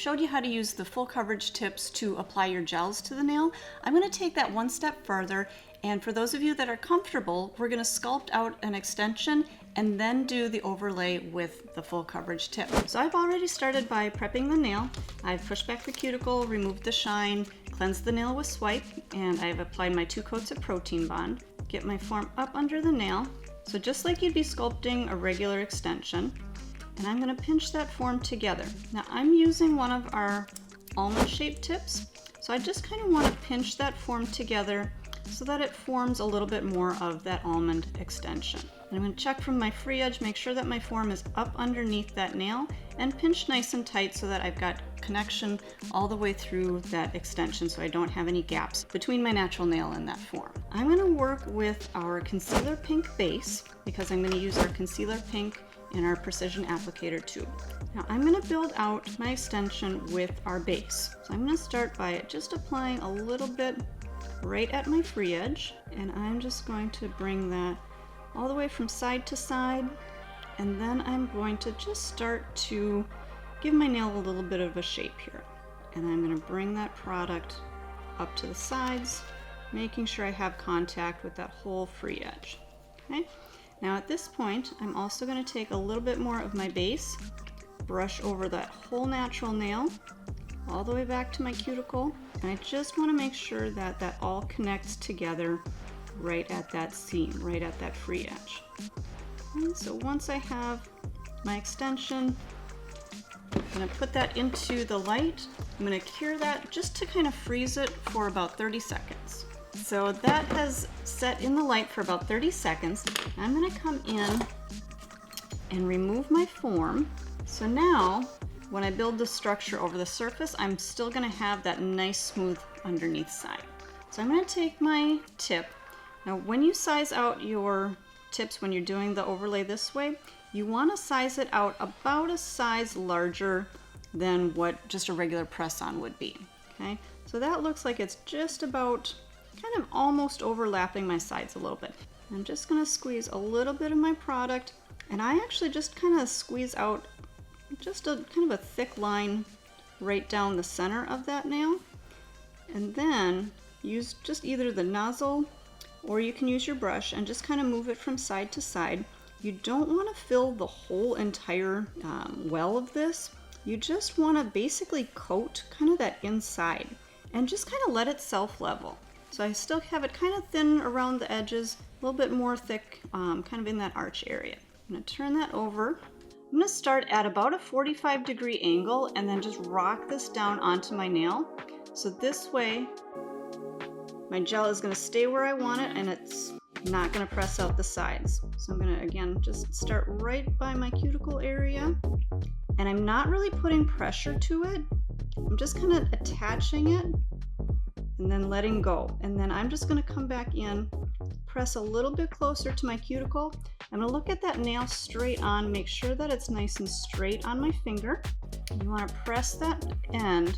showed you how to use the full coverage tips to apply your gels to the nail. I'm going to take that one step further, and for those of you that are comfortable, we're going to sculpt out an extension and then do the overlay with the full coverage tip. So I've already started by prepping the nail. I've pushed back the cuticle, removed the shine, cleansed the nail with swipe, and I've applied my 2 coats of protein bond. Get my form up under the nail. So just like you'd be sculpting a regular extension, and I'm going to pinch that form together. Now I'm using one of our almond shaped tips, so I just kind of want to pinch that form together so that it forms a little bit more of that almond extension. And I'm going to check from my free edge, make sure that my form is up underneath that nail, and pinch nice and tight so that I've got connection all the way through that extension so I don't have any gaps between my natural nail and that form. I'm going to work with our concealer pink base because I'm going to use our concealer pink in our precision applicator tube. Now I'm going to build out my extension with our base. So I'm going to start by just applying a little bit right at my free edge, and I'm just going to bring that all the way from side to side, and then I'm going to just start to give my nail a little bit of a shape here. And I'm going to bring that product up to the sides, making sure I have contact with that whole free edge. Okay? Now at this point, I'm also going to take a little bit more of my base, brush over that whole natural nail, all the way back to my cuticle, and I just want to make sure that that all connects together right at that seam, right at that free edge. And so once I have my extension, I'm going to put that into the light. I'm going to cure that just to kind of freeze it for about 30 seconds. So that has set in the light for about 30 seconds. I'm going to come in and remove my form. So now when I build the structure over the surface, I'm still going to have that nice smooth underneath side. So I'm going to take my tip. Now when you size out your tips when you're doing the overlay this way, you want to size it out about a size larger than what just a regular press-on would be. Okay, so that looks like it's just about kind of almost overlapping my sides a little bit. I'm just going to squeeze a little bit of my product, and I actually just kind of squeeze out just a kind of a thick line right down the center of that nail, and then use just either the nozzle or you can use your brush and just kind of move it from side to side. You don't want to fill the whole entire well of this. You just want to basically coat kind of that inside and just kind of let it self-level. So I still have it kind of thin around the edges, a little bit more thick kind of in that arch area. I'm going to turn that over. I'm going to start at about a 45-degree angle and then just rock this down onto my nail. So this way my gel is going to stay where I want it and it's not going to press out the sides. So I'm going to again just start right by my cuticle area, and I'm not really putting pressure to it. I'm just kind of attaching it and then letting go. And then I'm just going to come back in, press a little bit closer to my cuticle. I'm going to look at that nail straight on, make sure that it's nice and straight on my finger. You want to press that end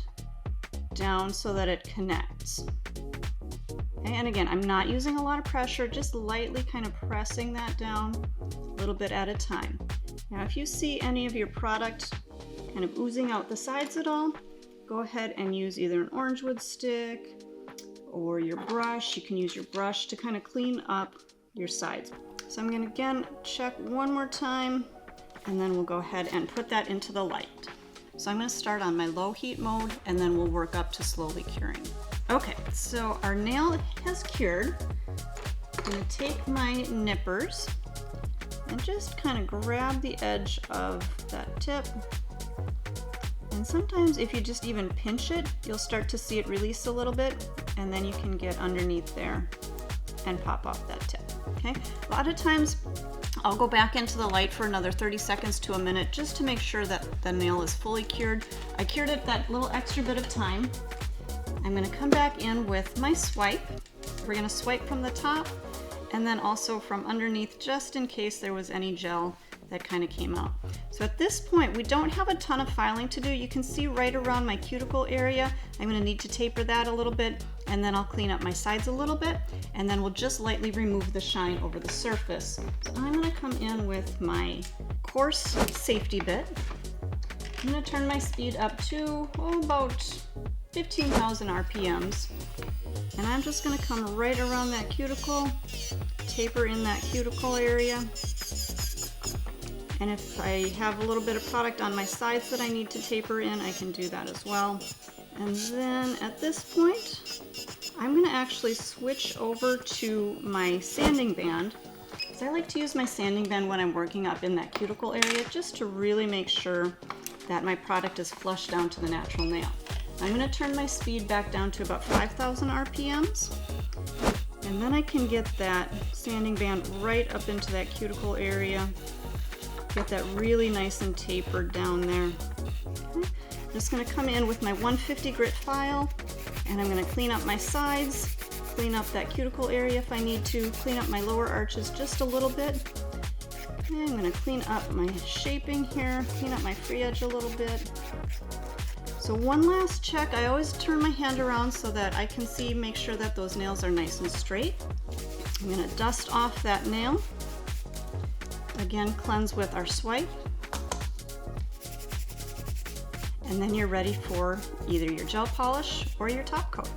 down so that it connects. Okay, and again, I'm not using a lot of pressure, just lightly kind of pressing that down a little bit at a time. Now, if you see any of your product kind of oozing out the sides at all, go ahead and use either an orange wood stick or your brush. You can use your brush to kind of clean up your sides. So I'm going to again check one more time, and then we'll go ahead and put that into the light. So I'm going to start on my low heat mode, and then we'll work up to slowly curing. Okay, so our nail has cured. I'm going to take my nippers and just kind of grab the edge of that tip. And sometimes if you just even pinch it, you'll start to see it release a little bit, and then you can get underneath there and pop off that tip. Okay, a lot of times I'll go back into the light for another 30 seconds to a minute just to make sure that the nail is fully cured. I cured it that little extra bit of time. I'm going to come back in with my swipe. We're going to swipe from the top and then also from underneath, just in case there was any gel that kind of came out. So at this point, we don't have a ton of filing to do. You can see right around my cuticle area. I'm going to need to taper that a little bit, and then I'll clean up my sides a little bit, and then we'll just lightly remove the shine over the surface. So I'm going to come in with my coarse safety bit, I'm going to turn my speed up to about 15,000 RPMs. And I'm just going to come right around that cuticle, taper in that cuticle area. And if I have a little bit of product on my sides that I need to taper in, I can do that as well. And then at this point, I'm going to actually switch over to my sanding band. So I like to use my sanding band when I'm working up in that cuticle area, just to really make sure that my product is flush down to the natural nail. I'm going to turn my speed back down to about 5,000 RPMs. And then I can get that sanding band right up into that cuticle area. Get that really nice and tapered down there. Okay. I'm just going to come in with my 150 grit file, and I'm going to clean up my sides, clean up that cuticle area if I need to, clean up my lower arches just a little bit. Okay, I'm going to clean up my shaping here, clean up my free edge a little bit. So one last check, I always turn my hand around so that I can see, make sure that those nails are nice and straight. I'm going to dust off that nail. Again, cleanse with our swipe. And then you're ready for either your gel polish or your top coat.